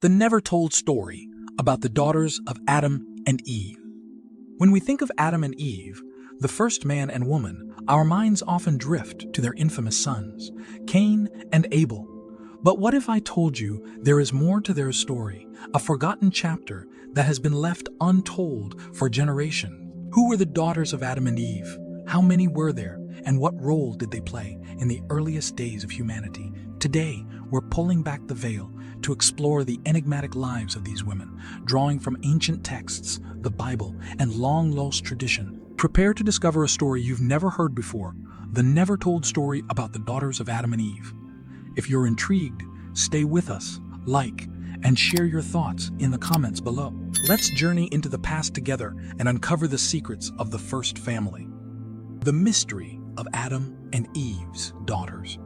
the never-told story about the daughters of Adam and Eve. When we think of Adam and Eve, the first man and woman, our minds often drift to their infamous sons, Cain and Abel. But what if I told you there is more to their story, a forgotten chapter that has been left untold for generations? Who were the daughters of Adam and Eve? How many were there? And what role did they play in the earliest days of humanity? Today, we're pulling back the veil to explore the enigmatic lives of these women, drawing from ancient texts, the Bible, and long-lost tradition. Prepare to discover a story you've never heard before, the never-told story about the daughters of Adam and Eve. If you're intrigued, stay with us, like, and share your thoughts in the comments below. Let's journey into the past together and uncover the secrets of the first family. The mystery of Adam and Eve's daughters.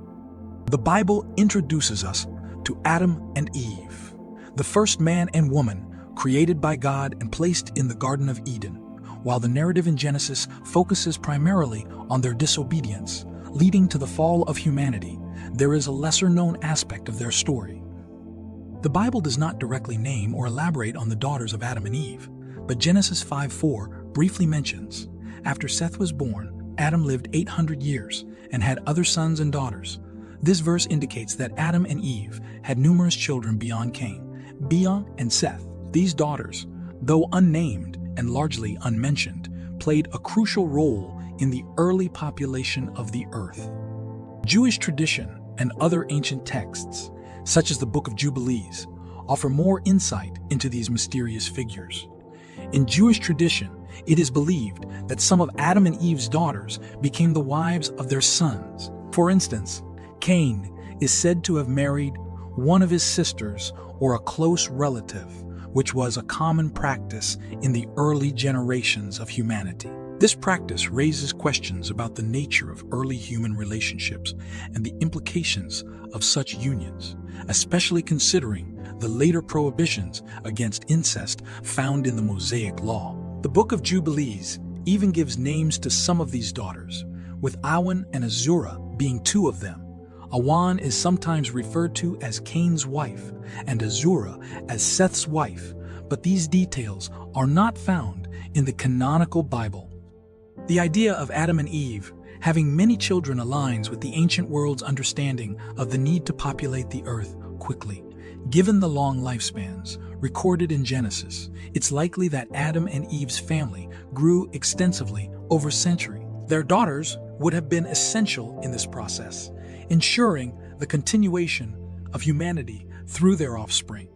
The Bible introduces us to Adam and Eve, the first man and woman created by God and placed in the Garden of Eden, while the narrative in Genesis focuses primarily on their disobedience, leading to the fall of humanity. There is a lesser-known aspect of their story. The Bible does not directly name or elaborate on the daughters of Adam and Eve, but Genesis 5:4 briefly mentions, after Seth was born, Adam lived 800 years and had other sons and daughters. This verse indicates that Adam and Eve had numerous children beyond Cain, Bea and Seth. These daughters, though unnamed and largely unmentioned, played a crucial role in the early population of the earth. Jewish tradition and other ancient texts, such as the Book of Jubilees, offer more insight into these mysterious figures. In Jewish tradition, it is believed that some of Adam and Eve's daughters became the wives of their sons. For instance, Cain is said to have married one of his sisters or a close relative, which was a common practice in the early generations of humanity. This practice raises questions about the nature of early human relationships and the implications of such unions, especially considering the later prohibitions against incest found in the Mosaic Law. The Book of Jubilees even gives names to some of these daughters, with Awan and Azura being two of them. Awan is sometimes referred to as Cain's wife and Azura as Seth's wife, but these details are not found in the canonical Bible. The idea of Adam and Eve having many children aligns with the ancient world's understanding of the need to populate the earth quickly. Given the long lifespans recorded in Genesis, it's likely that Adam and Eve's family grew extensively over centuries. Their daughters would have been essential in this process, ensuring the continuation of humanity through their offspring.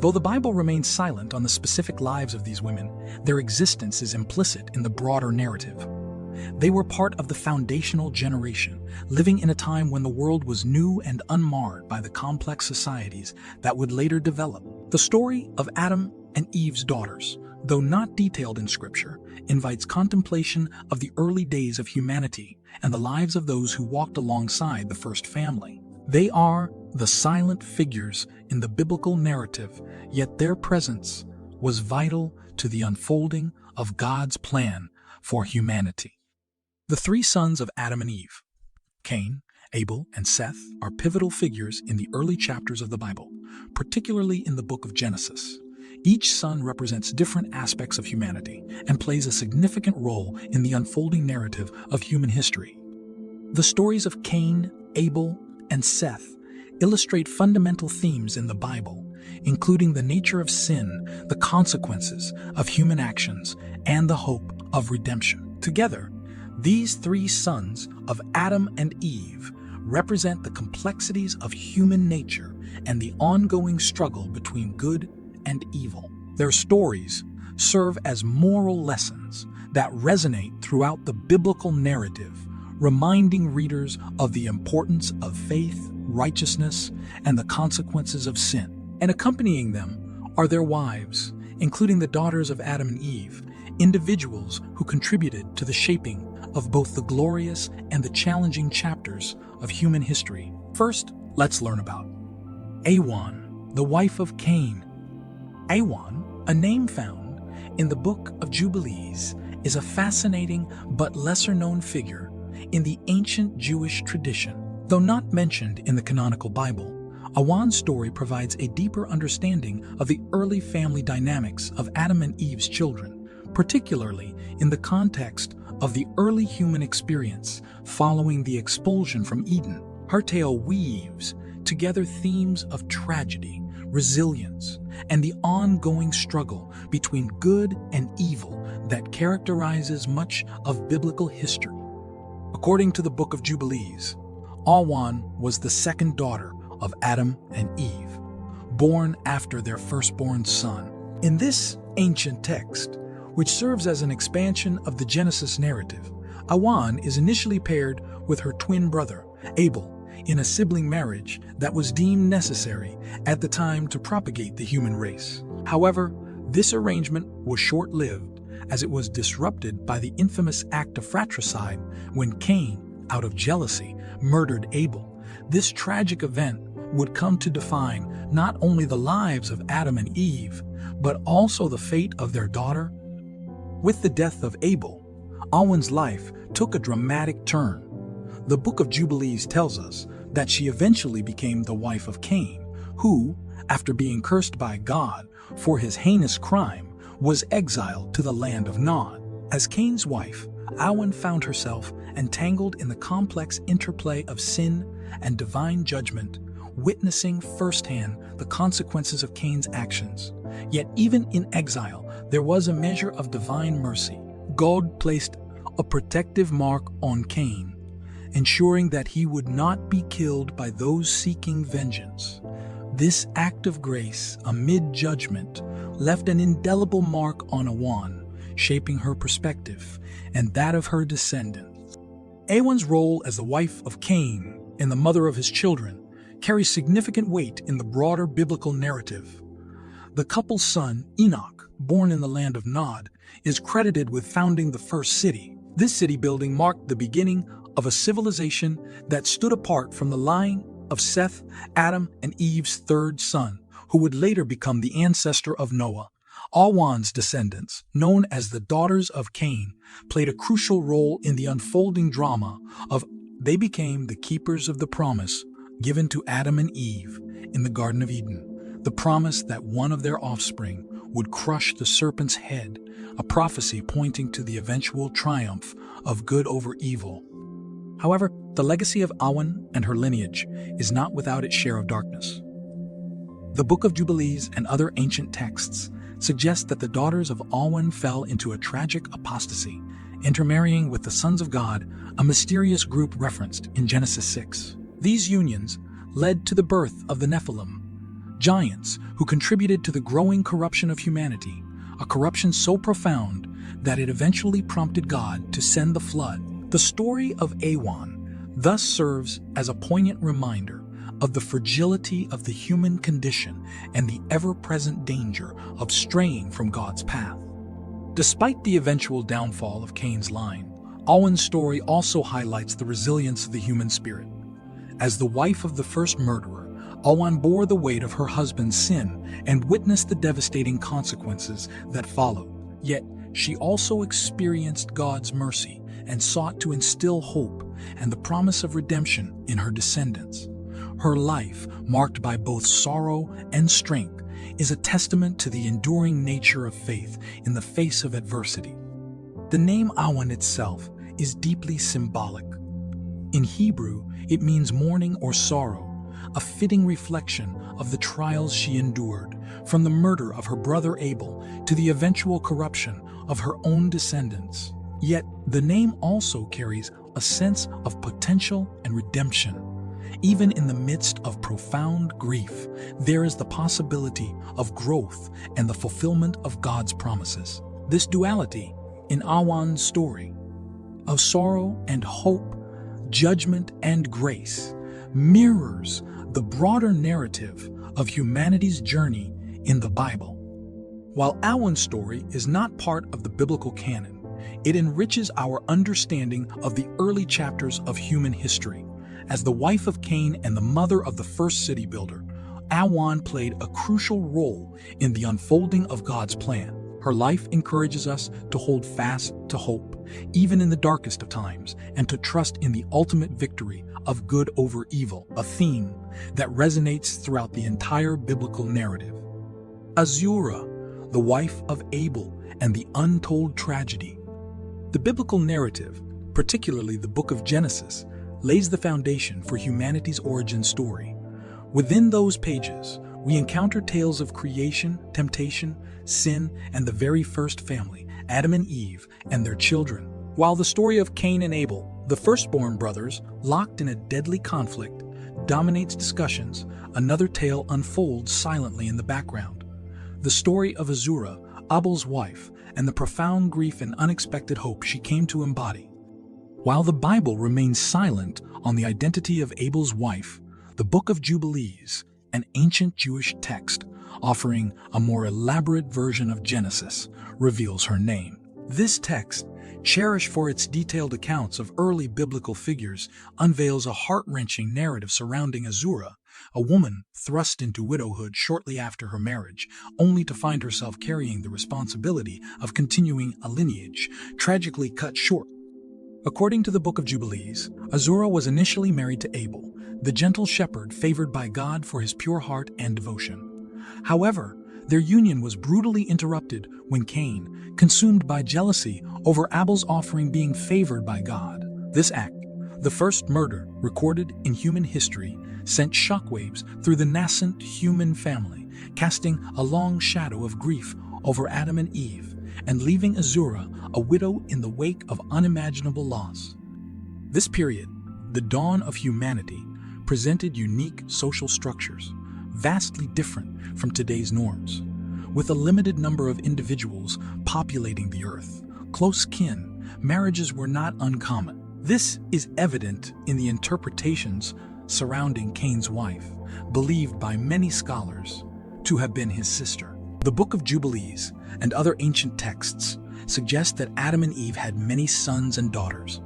Though the Bible remains silent on the specific lives of these women, their existence is implicit in the broader narrative. They were part of the foundational generation, living in a time when the world was new and unmarred by the complex societies that would later develop. The story of Adam and Eve's daughters, though not detailed in Scripture, invites contemplation of the early days of humanity and the lives of those who walked alongside the first family. They are the silent figures in the biblical narrative, yet their presence was vital to the unfolding of God's plan for humanity. The three sons of Adam and Eve, Cain, Abel, and Seth, are pivotal figures in the early chapters of the Bible, particularly in the book of Genesis. Each son represents different aspects of humanity and plays a significant role in the unfolding narrative of human history. The stories of Cain, Abel, and Seth illustrate fundamental themes in the Bible, including the nature of sin, the consequences of human actions, and the hope of redemption. Together, these three sons of Adam and Eve represent the complexities of human nature and the ongoing struggle between good and evil. Their stories serve as moral lessons that resonate throughout the biblical narrative, reminding readers of the importance of faith, righteousness, and the consequences of sin. And accompanying them are their wives, including the daughters of Adam and Eve, individuals who contributed to the shaping of both the glorious and the challenging chapters of human history. First, let's learn about Awan, the wife of Cain. Awan, a name found in the Book of Jubilees, is a fascinating but lesser-known figure in the ancient Jewish tradition. Though not mentioned in the canonical Bible, Awan's story provides a deeper understanding of the early family dynamics of Adam and Eve's children, particularly in the context of the early human experience following the expulsion from Eden. Her tale weaves together themes of tragedy, resilience, and the ongoing struggle between good and evil that characterizes much of biblical history. According to the Book of Jubilees, Awan was the second daughter of Adam and Eve, born after their firstborn son. In this ancient text, which serves as an expansion of the Genesis narrative, Awan is initially paired with her twin brother, Abel, in a sibling marriage that was deemed necessary at the time to propagate the human race. However, this arrangement was short-lived as it was disrupted by the infamous act of fratricide when Cain, out of jealousy, murdered Abel. This tragic event would come to define not only the lives of Adam and Eve, but also the fate of their daughter. With the death of Abel, Awan's life took a dramatic turn. The Book of Jubilees tells us that she eventually became the wife of Cain, who, after being cursed by God for his heinous crime, was exiled to the land of Nod. As Cain's wife, Awan found herself entangled in the complex interplay of sin and divine judgment, witnessing firsthand the consequences of Cain's actions. Yet even in exile, there was a measure of divine mercy. God placed a protective mark on Cain, ensuring that he would not be killed by those seeking vengeance. This act of grace, amid judgment, left an indelible mark on Awan, shaping her perspective and that of her descendants. Awan's role as the wife of Cain and the mother of his children carries significant weight in the broader biblical narrative. The couple's son, Enoch, born in the land of Nod, is credited with founding the first city. This city building marked the beginning of a civilization that stood apart from the line of Seth, Adam, and Eve's third son, who would later become the ancestor of Noah. Awan's descendants, known as the daughters of Cain, played a crucial role in the unfolding drama of they became the keepers of the promise given to Adam and Eve in the Garden of Eden, the promise that one of their offspring would crush the serpent's head, a prophecy pointing to the eventual triumph of good over evil. However, the legacy of Awan and her lineage is not without its share of darkness. The Book of Jubilees and other ancient texts suggest that the daughters of Awan fell into a tragic apostasy, intermarrying with the sons of God, a mysterious group referenced in Genesis 6. These unions led to the birth of the Nephilim, giants who contributed to the growing corruption of humanity, a corruption so profound that it eventually prompted God to send the flood. The story of Awan thus serves as a poignant reminder of the fragility of the human condition and the ever-present danger of straying from God's path. Despite the eventual downfall of Cain's line, Awan's story also highlights the resilience of the human spirit. As the wife of the first murderer, Awan bore the weight of her husband's sin and witnessed the devastating consequences that followed. Yet, she also experienced God's mercy and sought to instill hope and the promise of redemption in her descendants. Her life, marked by both sorrow and strength, is a testament to the enduring nature of faith in the face of adversity. The name Awan itself is deeply symbolic. In Hebrew, it means mourning or sorrow, a fitting reflection of the trials she endured, from the murder of her brother Abel to the eventual corruption of her own descendants. Yet, the name also carries a sense of potential and redemption. Even in the midst of profound grief, there is the possibility of growth and the fulfillment of God's promises. This duality in Awan's story of sorrow and hope, judgment and grace, mirrors the broader narrative of humanity's journey in the Bible. While Awan's story is not part of the biblical canon, it enriches our understanding of the early chapters of human history. As the wife of Cain and the mother of the first city builder, Awan played a crucial role in the unfolding of God's plan. Her life encourages us to hold fast to hope, even in the darkest of times, and to trust in the ultimate victory of good over evil, a theme that resonates throughout the entire biblical narrative. Azura, the wife of Abel, and the untold tragedy. The biblical narrative, particularly the book of Genesis, lays the foundation for humanity's origin story. Within those pages, we encounter tales of creation, temptation, sin, and the very first family, Adam and Eve, and their children. While the story of Cain and Abel, the firstborn brothers, locked in a deadly conflict, dominates discussions, another tale unfolds silently in the background. The story of Azura, Abel's wife, and the profound grief and unexpected hope she came to embody. While the Bible remains silent on the identity of Abel's wife, the Book of Jubilees, an ancient Jewish text offering a more elaborate version of Genesis, reveals her name. This text, cherished for its detailed accounts of early biblical figures, unveils a heart-wrenching narrative surrounding Azura, a woman thrust into widowhood shortly after her marriage, only to find herself carrying the responsibility of continuing a lineage, tragically cut short. According to the Book of Jubilees, Azura was initially married to Abel, the gentle shepherd favored by God for his pure heart and devotion. However, their union was brutally interrupted when Cain, consumed by jealousy over Abel's offering being favored by God. This act, the first murder recorded in human history, sent shockwaves through the nascent human family, casting a long shadow of grief over Adam and Eve, and leaving Azura a widow in the wake of unimaginable loss. This period, the dawn of humanity, presented unique social structures, vastly different from today's norms. With a limited number of individuals populating the earth, close kin, marriages were not uncommon. This is evident in the interpretations surrounding Cain's wife, believed by many scholars to have been his sister. The Book of Jubilees and other ancient texts suggest that Adam and Eve had many sons and daughters,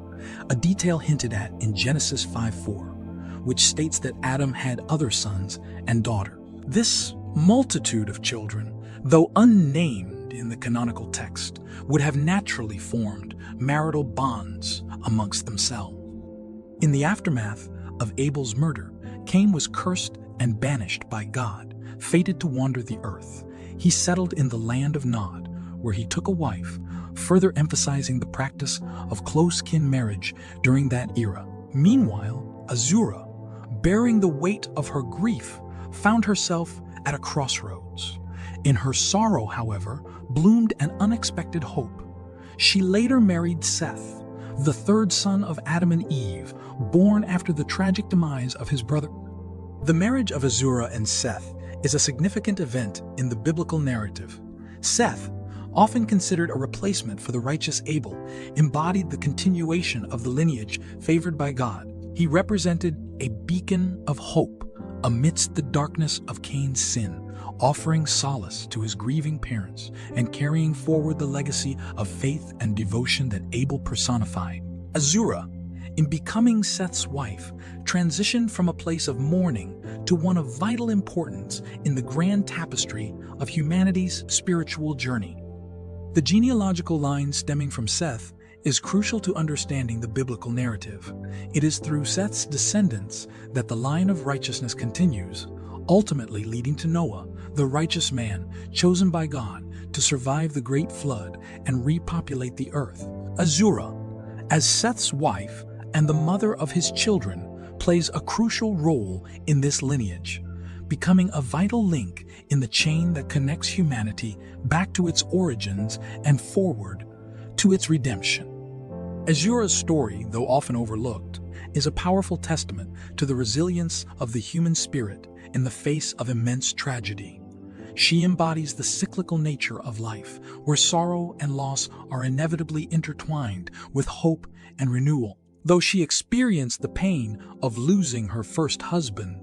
a detail hinted at in Genesis 5:4, which states that Adam had other sons and daughters. This multitude of children, though unnamed in the canonical text, would have naturally formed marital bonds amongst themselves. In the aftermath of Abel's murder, Cain was cursed and banished by God, fated to wander the earth. He settled in the land of Nod, where he took a wife, further emphasizing the practice of close-kin marriage during that era. Meanwhile, Azura, bearing the weight of her grief, found herself at a crossroads. In her sorrow, however, bloomed an unexpected hope. She later married Seth, the third son of Adam and Eve, born after the tragic demise of his brother. The marriage of Azura and Seth is a significant event in the biblical narrative. Seth, often considered a replacement for the righteous Abel, embodied the continuation of the lineage favored by God. He represented a beacon of hope amidst the darkness of Cain's sin, offering solace to his grieving parents and carrying forward the legacy of faith and devotion that Abel personified. Azura, in becoming Seth's wife, transitioned from a place of mourning to one of vital importance in the grand tapestry of humanity's spiritual journey. The genealogical line stemming from Seth is crucial to understanding the biblical narrative. It is through Seth's descendants that the line of righteousness continues, ultimately leading to Noah, the righteous man chosen by God to survive the great flood and repopulate the earth. Azura, as Seth's wife and the mother of his children, plays a crucial role in this lineage, becoming a vital link in the chain that connects humanity back to its origins and forward to its redemption. Azura's story, though often overlooked, is a powerful testament to the resilience of the human spirit in the face of immense tragedy. She embodies the cyclical nature of life, where sorrow and loss are inevitably intertwined with hope and renewal. Though she experienced the pain of losing her first husband,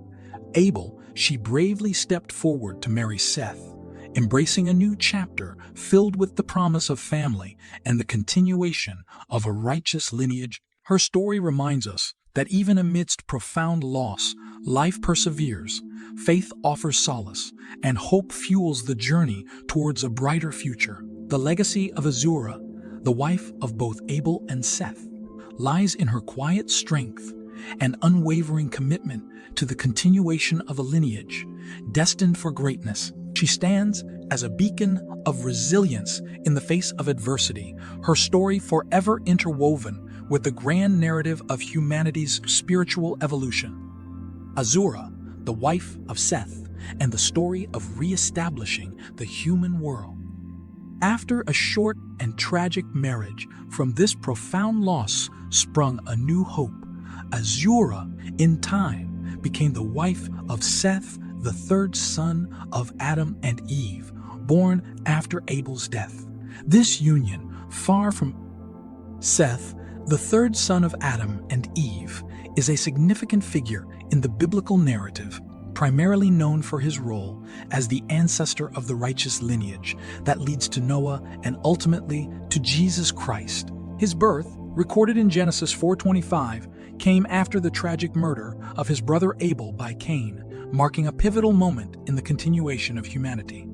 Abel, she bravely stepped forward to marry Seth, embracing a new chapter filled with the promise of family and the continuation of a righteous lineage. Her story reminds us that even amidst profound loss, life perseveres, faith offers solace, and hope fuels the journey towards a brighter future. The legacy of Azura, the wife of both Abel and Seth, lies in her quiet strength and unwavering commitment to the continuation of a lineage destined for greatness. She stands as a beacon of resilience in the face of adversity, her story forever interwoven with the grand narrative of humanity's spiritual evolution. Azura, the wife of Seth, and the story of re-establishing the human world. After a short and tragic marriage, from this profound loss sprung a new hope. Azura, in time, became the wife of Seth, the third son of Adam and Eve, born after Abel's death. This union, far from Seth, the third son of Adam and Eve, is a significant figure in the biblical narrative, primarily known for his role as the ancestor of the righteous lineage that leads to Noah and ultimately to Jesus Christ. His birth, recorded in Genesis 4:25, came after the tragic murder of his brother Abel by Cain, marking a pivotal moment in the continuation of humanity.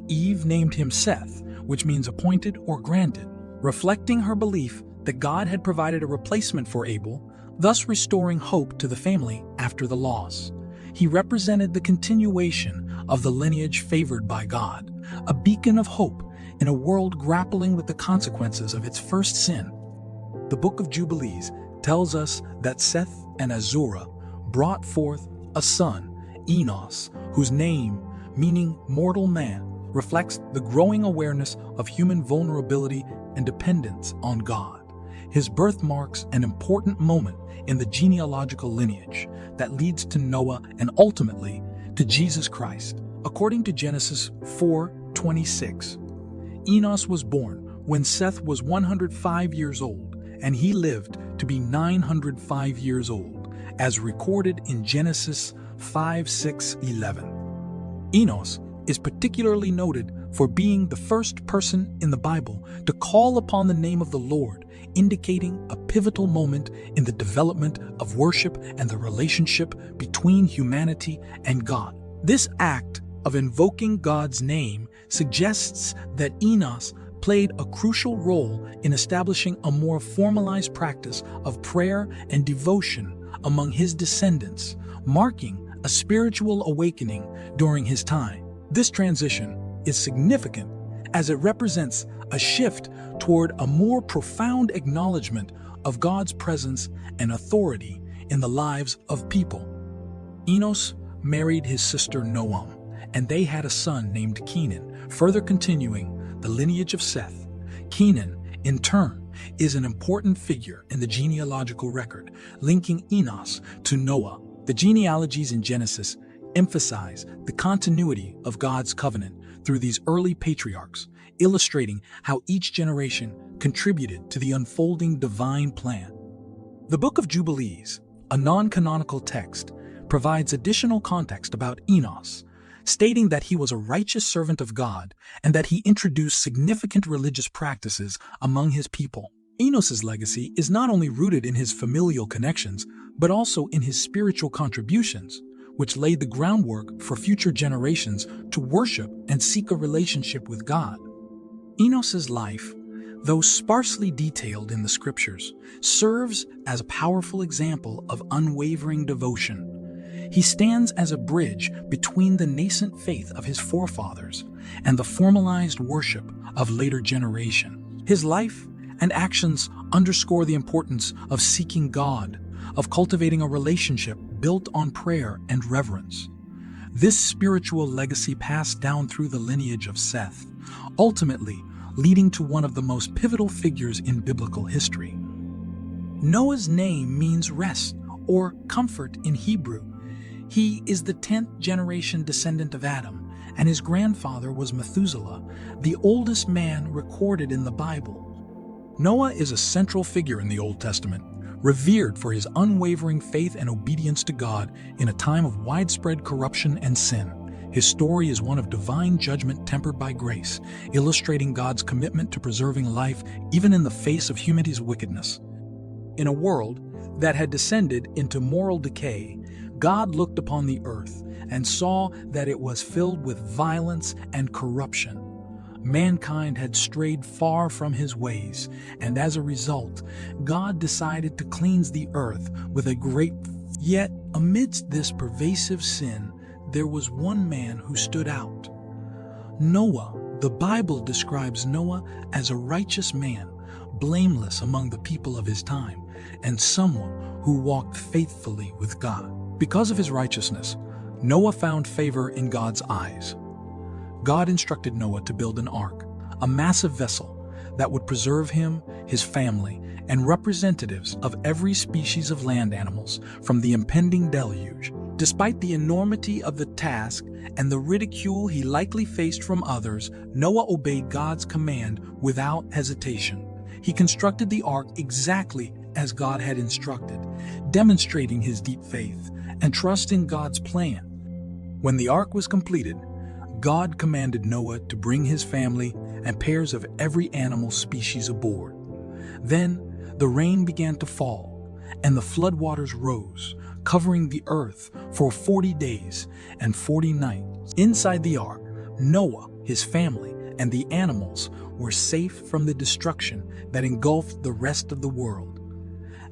Eve named him Seth, which means appointed or granted, reflecting her belief that God had provided a replacement for Abel, thus restoring hope to the family after the loss. He represented the continuation of the lineage favored by God, a beacon of hope in a world grappling with the consequences of its first sin. The Book of Jubilees tells us that Seth and Azura brought forth a son, Enos, whose name, meaning mortal man, reflects the growing awareness of human vulnerability and dependence on God. His birth marks an important moment in the genealogical lineage that leads to Noah and ultimately to Jesus Christ. According to Genesis 4:26, Enos was born when Seth was 105 years old, and he lived to be 905 years old, as recorded in Genesis 5:6-11. Enos is particularly noted for being the first person in the Bible to call upon the name of the Lord, indicating a pivotal moment in the development of worship and the relationship between humanity and God. This act of invoking God's name suggests that Enos played a crucial role in establishing a more formalized practice of prayer and devotion among his descendants, marking a spiritual awakening during his time. This transition is significant as it represents a shift toward a more profound acknowledgement of God's presence and authority in the lives of people. Enos married his sister Noam, and they had a son named Cain, further continuing the lineage of Seth. Cain, in turn, is an important figure in the genealogical record, linking Enos to Noah. The genealogies in Genesis emphasize the continuity of God's covenant through these early patriarchs, illustrating how each generation contributed to the unfolding divine plan. The Book of Jubilees, a non-canonical text, provides additional context about Enos, stating that he was a righteous servant of God and that he introduced significant religious practices among his people. Enos's legacy is not only rooted in his familial connections, but also in his spiritual contributions, which laid the groundwork for future generations to worship and seek a relationship with God. Enos's life, though sparsely detailed in the scriptures, serves as a powerful example of unwavering devotion. He stands as a bridge between the nascent faith of his forefathers and the formalized worship of later generations. His life and actions underscore the importance of seeking God, of cultivating a relationship built on prayer and reverence. This spiritual legacy passed down through the lineage of Seth, ultimately leading to one of the most pivotal figures in biblical history. Noah's name means rest or comfort in Hebrew. He is the 10th generation descendant of Adam, and his grandfather was Methuselah, the oldest man recorded in the Bible. Noah is a central figure in the Old Testament, revered for his unwavering faith and obedience to God in a time of widespread corruption and sin. His story is one of divine judgment tempered by grace, illustrating God's commitment to preserving life even in the face of humanity's wickedness. In a world that had descended into moral decay, God looked upon the earth and saw that it was filled with violence and corruption. Mankind had strayed far from his ways, and as a result, God decided to cleanse the earth with a great. Yet, amidst this pervasive sin, there was one man who stood out. Noah. The Bible describes Noah as a righteous man, blameless among the people of his time, and someone who walked faithfully with God. Because of his righteousness, Noah found favor in God's eyes. God instructed Noah to build an ark, a massive vessel that would preserve him, his family, and representatives of every species of land animals from the impending deluge. Despite the enormity of the task and the ridicule he likely faced from others, Noah obeyed God's command without hesitation. He constructed the ark exactly as God had instructed, demonstrating his deep faith and trust in God's plan. When the ark was completed, God commanded Noah to bring his family and pairs of every animal species aboard. Then the rain began to fall, and the floodwaters rose, covering the earth for 40 days and 40 nights. Inside the ark, Noah, his family, and the animals were safe from the destruction that engulfed the rest of the world.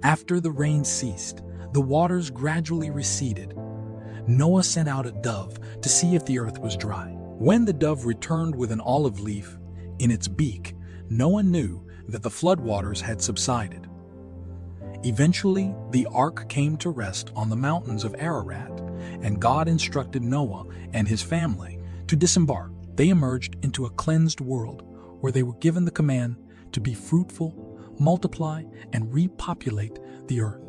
After the rain ceased, the waters gradually receded. Noah sent out a dove to see if the earth was dry. When the dove returned with an olive leaf in its beak, Noah knew that the floodwaters had subsided. Eventually, the ark came to rest on the mountains of Ararat, and God instructed Noah and his family to disembark. They emerged into a cleansed world where they were given the command to be fruitful, multiply, and repopulate the earth.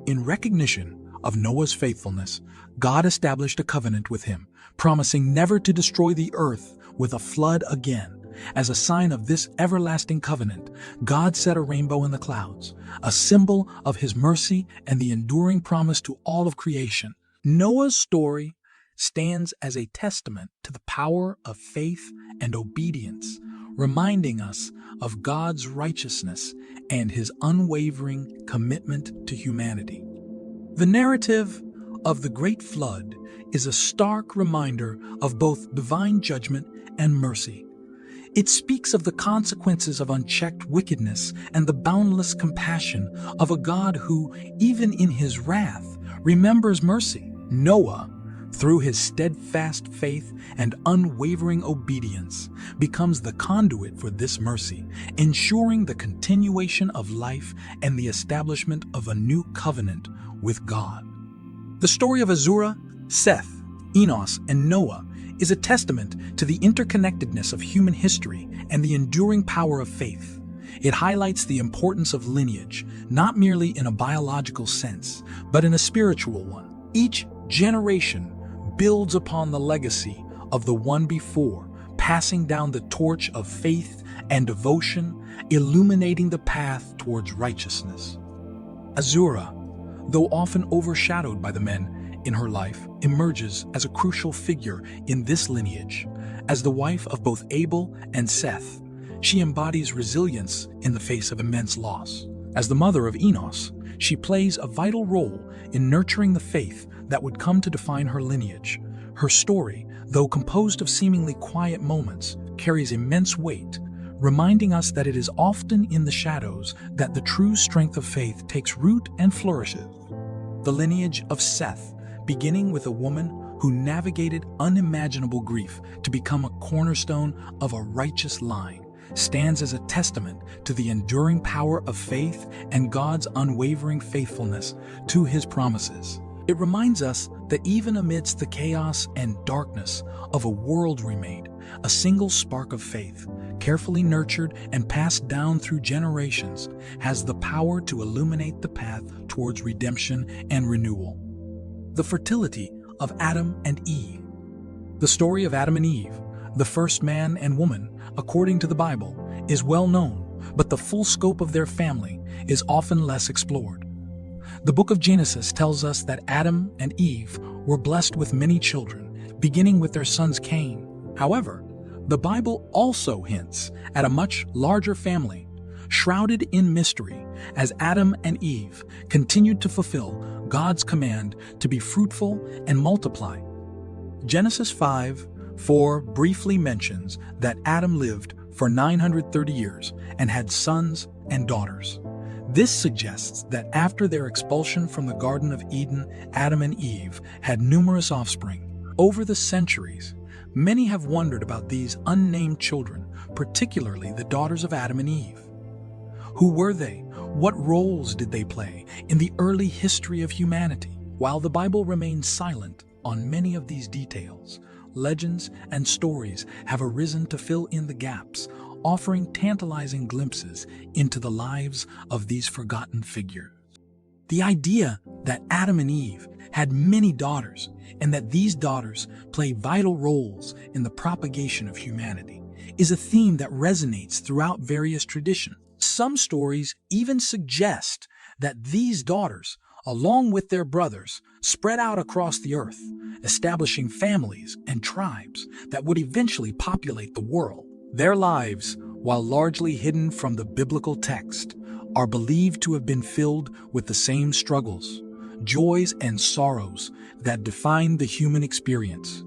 In recognition of Noah's faithfulness, God established a covenant with him, promising never to destroy the earth with a flood again. As a sign of this everlasting covenant, God set a rainbow in the clouds, a symbol of his mercy and the enduring promise to all of creation. Noah's story stands as a testament to the power of faith and obedience, reminding us of God's righteousness and his unwavering commitment to humanity. The narrative of the Great Flood is a stark reminder of both divine judgment and mercy. It speaks of the consequences of unchecked wickedness and the boundless compassion of a God who, even in his wrath, remembers mercy. Noah, through his steadfast faith and unwavering obedience, becomes the conduit for this mercy, ensuring the continuation of life and the establishment of a new covenant with God. The story of Azura, Seth, Enos, and Noah is a testament to the interconnectedness of human history and the enduring power of faith. It highlights the importance of lineage, not merely in a biological sense, but in a spiritual one. Each generation builds upon the legacy of the one before, passing down the torch of faith and devotion, illuminating the path towards righteousness. Azura, though often overshadowed by the men in her life, emerges as a crucial figure in this lineage. As the wife of both Abel and Seth, she embodies resilience in the face of immense loss. As the mother of Enos, she plays a vital role in nurturing the faith that would come to define her lineage. Her story, though composed of seemingly quiet moments, carries immense weight, reminding us that it is often in the shadows that the true strength of faith takes root and flourishes. The lineage of Seth, beginning with a woman who navigated unimaginable grief to become a cornerstone of a righteous line, stands as a testament to the enduring power of faith and God's unwavering faithfulness to his promises. It reminds us that even amidst the chaos and darkness of a world remade, a single spark of faith, carefully nurtured and passed down through generations, has the power to illuminate the path towards redemption and renewal. The fertility of Adam and Eve. The story of Adam and Eve, the first man and woman, according to the Bible, is well known, but the full scope of their family is often less explored. The book of Genesis tells us that Adam and Eve were blessed with many children, beginning with their sons Cain. However, the Bible also hints at a much larger family, shrouded in mystery, as Adam and Eve continued to fulfill God's command to be fruitful and multiply. Genesis 5, 4 briefly mentions that Adam lived for 930 years and had sons and daughters. This suggests that after their expulsion from the Garden of Eden, Adam and Eve had numerous offspring. Over the centuries, many have wondered about these unnamed children, particularly the daughters of Adam and Eve. Who were they? What roles did they play in the early history of humanity? While the Bible remains silent on many of these details, legends and stories have arisen to fill in the gaps, offering tantalizing glimpses into the lives of these forgotten figures. The idea that Adam and Eve had many daughters and that these daughters play vital roles in the propagation of humanity is a theme that resonates throughout various traditions. Some stories even suggest that these daughters, along with their brothers, spread out across the earth, establishing families and tribes that would eventually populate the world. Their lives, while largely hidden from the biblical text, are believed to have been filled with the same struggles, joys, and sorrows that define the human experience.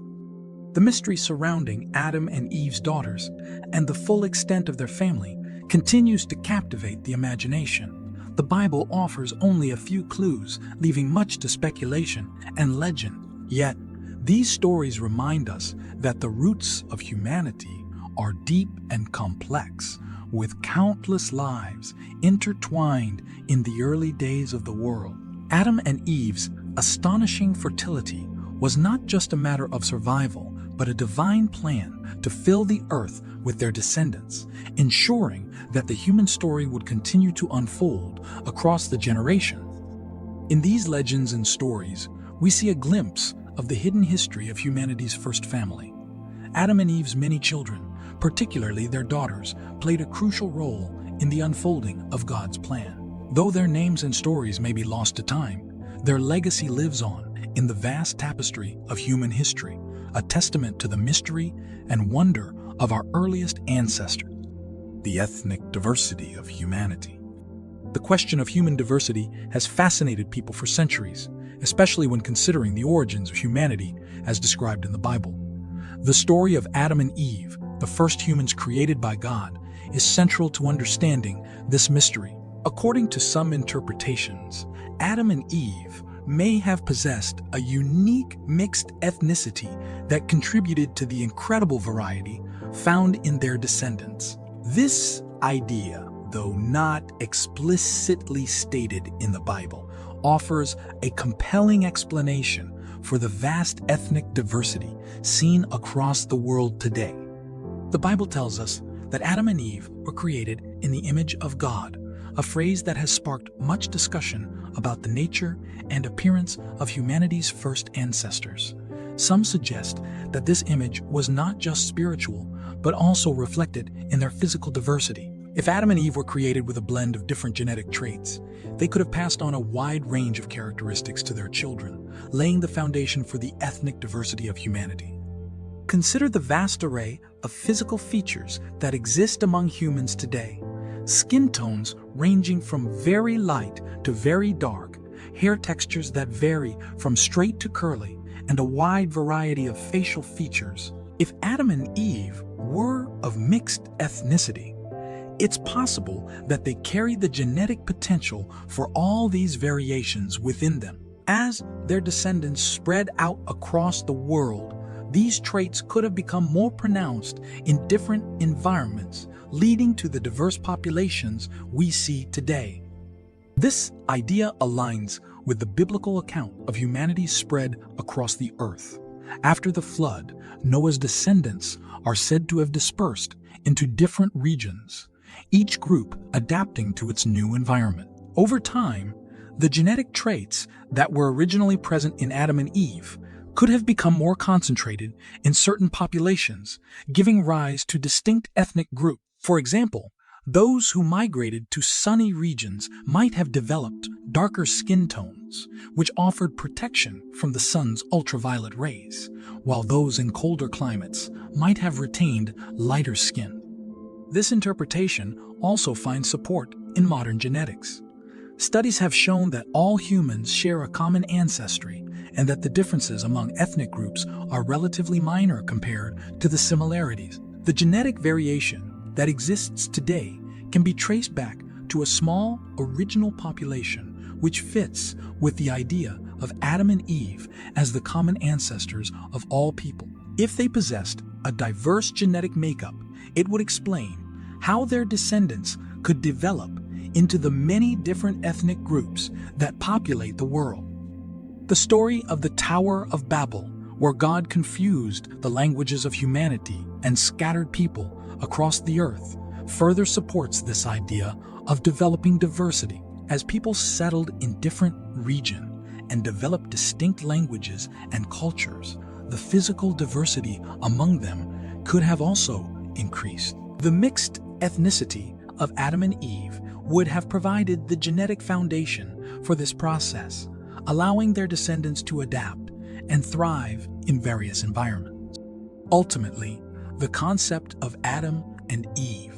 The mystery surrounding Adam and Eve's daughters and the full extent of their family continues to captivate the imagination. The Bible offers only a few clues, leaving much to speculation and legend. Yet, these stories remind us that the roots of humanity are deep and complex, with countless lives intertwined in the early days of the world. Adam and Eve's astonishing fertility was not just a matter of survival, but a divine plan to fill the earth with their descendants, ensuring that the human story would continue to unfold across the generations. In these legends and stories, we see a glimpse of the hidden history of humanity's first family. Adam and Eve's many children, particularly their daughters, played a crucial role in the unfolding of God's plan. Though their names and stories may be lost to time, their legacy lives on in the vast tapestry of human history, a testament to the mystery and wonder of our earliest ancestors. The ethnic diversity of humanity. The question of human diversity has fascinated people for centuries, especially when considering the origins of humanity as described in the Bible. The story of Adam and Eve, the first humans created by God, is central to understanding this mystery. According to some interpretations, Adam and Eve may have possessed a unique mixed ethnicity that contributed to the incredible variety found in their descendants. This idea, though not explicitly stated in the Bible, offers a compelling explanation for the vast ethnic diversity seen across the world today. The Bible tells us that Adam and Eve were created in the image of God, a phrase that has sparked much discussion about the nature and appearance of humanity's first ancestors. Some suggest that this image was not just spiritual, but also reflected in their physical diversity. If Adam and Eve were created with a blend of different genetic traits, they could have passed on a wide range of characteristics to their children, laying the foundation for the ethnic diversity of humanity. Consider the vast array of physical features that exist among humans today. Skin tones ranging from very light to very dark, hair textures that vary from straight to curly, and a wide variety of facial features. If Adam and Eve were of mixed ethnicity, it's possible that they carried the genetic potential for all these variations within them. As their descendants spread out across the world, these traits could have become more pronounced in different environments, leading to the diverse populations we see today. This idea aligns with the biblical account of humanity's spread across the earth. After the flood, Noah's descendants are said to have dispersed into different regions, each group adapting to its new environment. Over time, the genetic traits that were originally present in Adam and Eve could have become more concentrated in certain populations, giving rise to distinct ethnic groups. For example, those who migrated to sunny regions might have developed darker skin tones, which offered protection from the sun's ultraviolet rays, while those in colder climates might have retained lighter skin. This interpretation also finds support in modern genetics. Studies have shown that all humans share a common ancestry, and that the differences among ethnic groups are relatively minor compared to the similarities. The genetic variation that exists today can be traced back to a small original population which fits with the idea of Adam and Eve as the common ancestors of all people. If they possessed a diverse genetic makeup, it would explain how their descendants could develop into the many different ethnic groups that populate the world. The story of the Tower of Babel, where God confused the languages of humanity and scattered people across the earth, further supports this idea of developing diversity. As people settled in different regions and developed distinct languages and cultures, the physical diversity among them could have also increased. The mixed ethnicity of Adam and Eve would have provided the genetic foundation for this process, allowing their descendants to adapt and thrive in various environments. Ultimately, the concept of Adam and Eve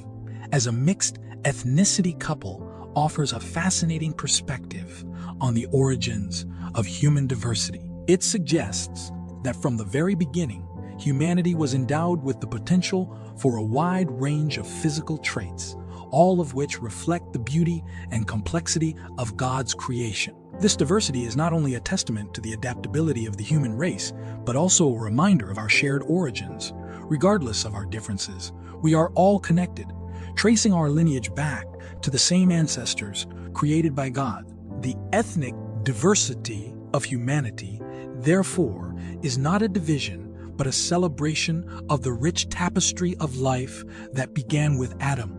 as a mixed ethnicity couple offers a fascinating perspective on the origins of human diversity. It suggests that from the very beginning, humanity was endowed with the potential for a wide range of physical traits, all of which reflect the beauty and complexity of God's creation. This diversity is not only a testament to the adaptability of the human race, but also a reminder of our shared origins. Regardless of our differences, we are all connected, tracing our lineage back to the same ancestors created by God. The ethnic diversity of humanity, therefore, is not a division, but a celebration of the rich tapestry of life that began with Adam.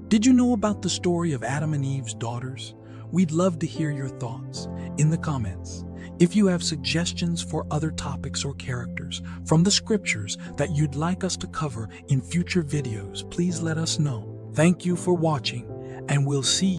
Did you know about the story of Adam and Eve's daughters? We'd love to hear your thoughts in the comments. If you have suggestions for other topics or characters from the scriptures that you'd like us to cover in future videos, please let us know. Thank you for watching, and we'll see you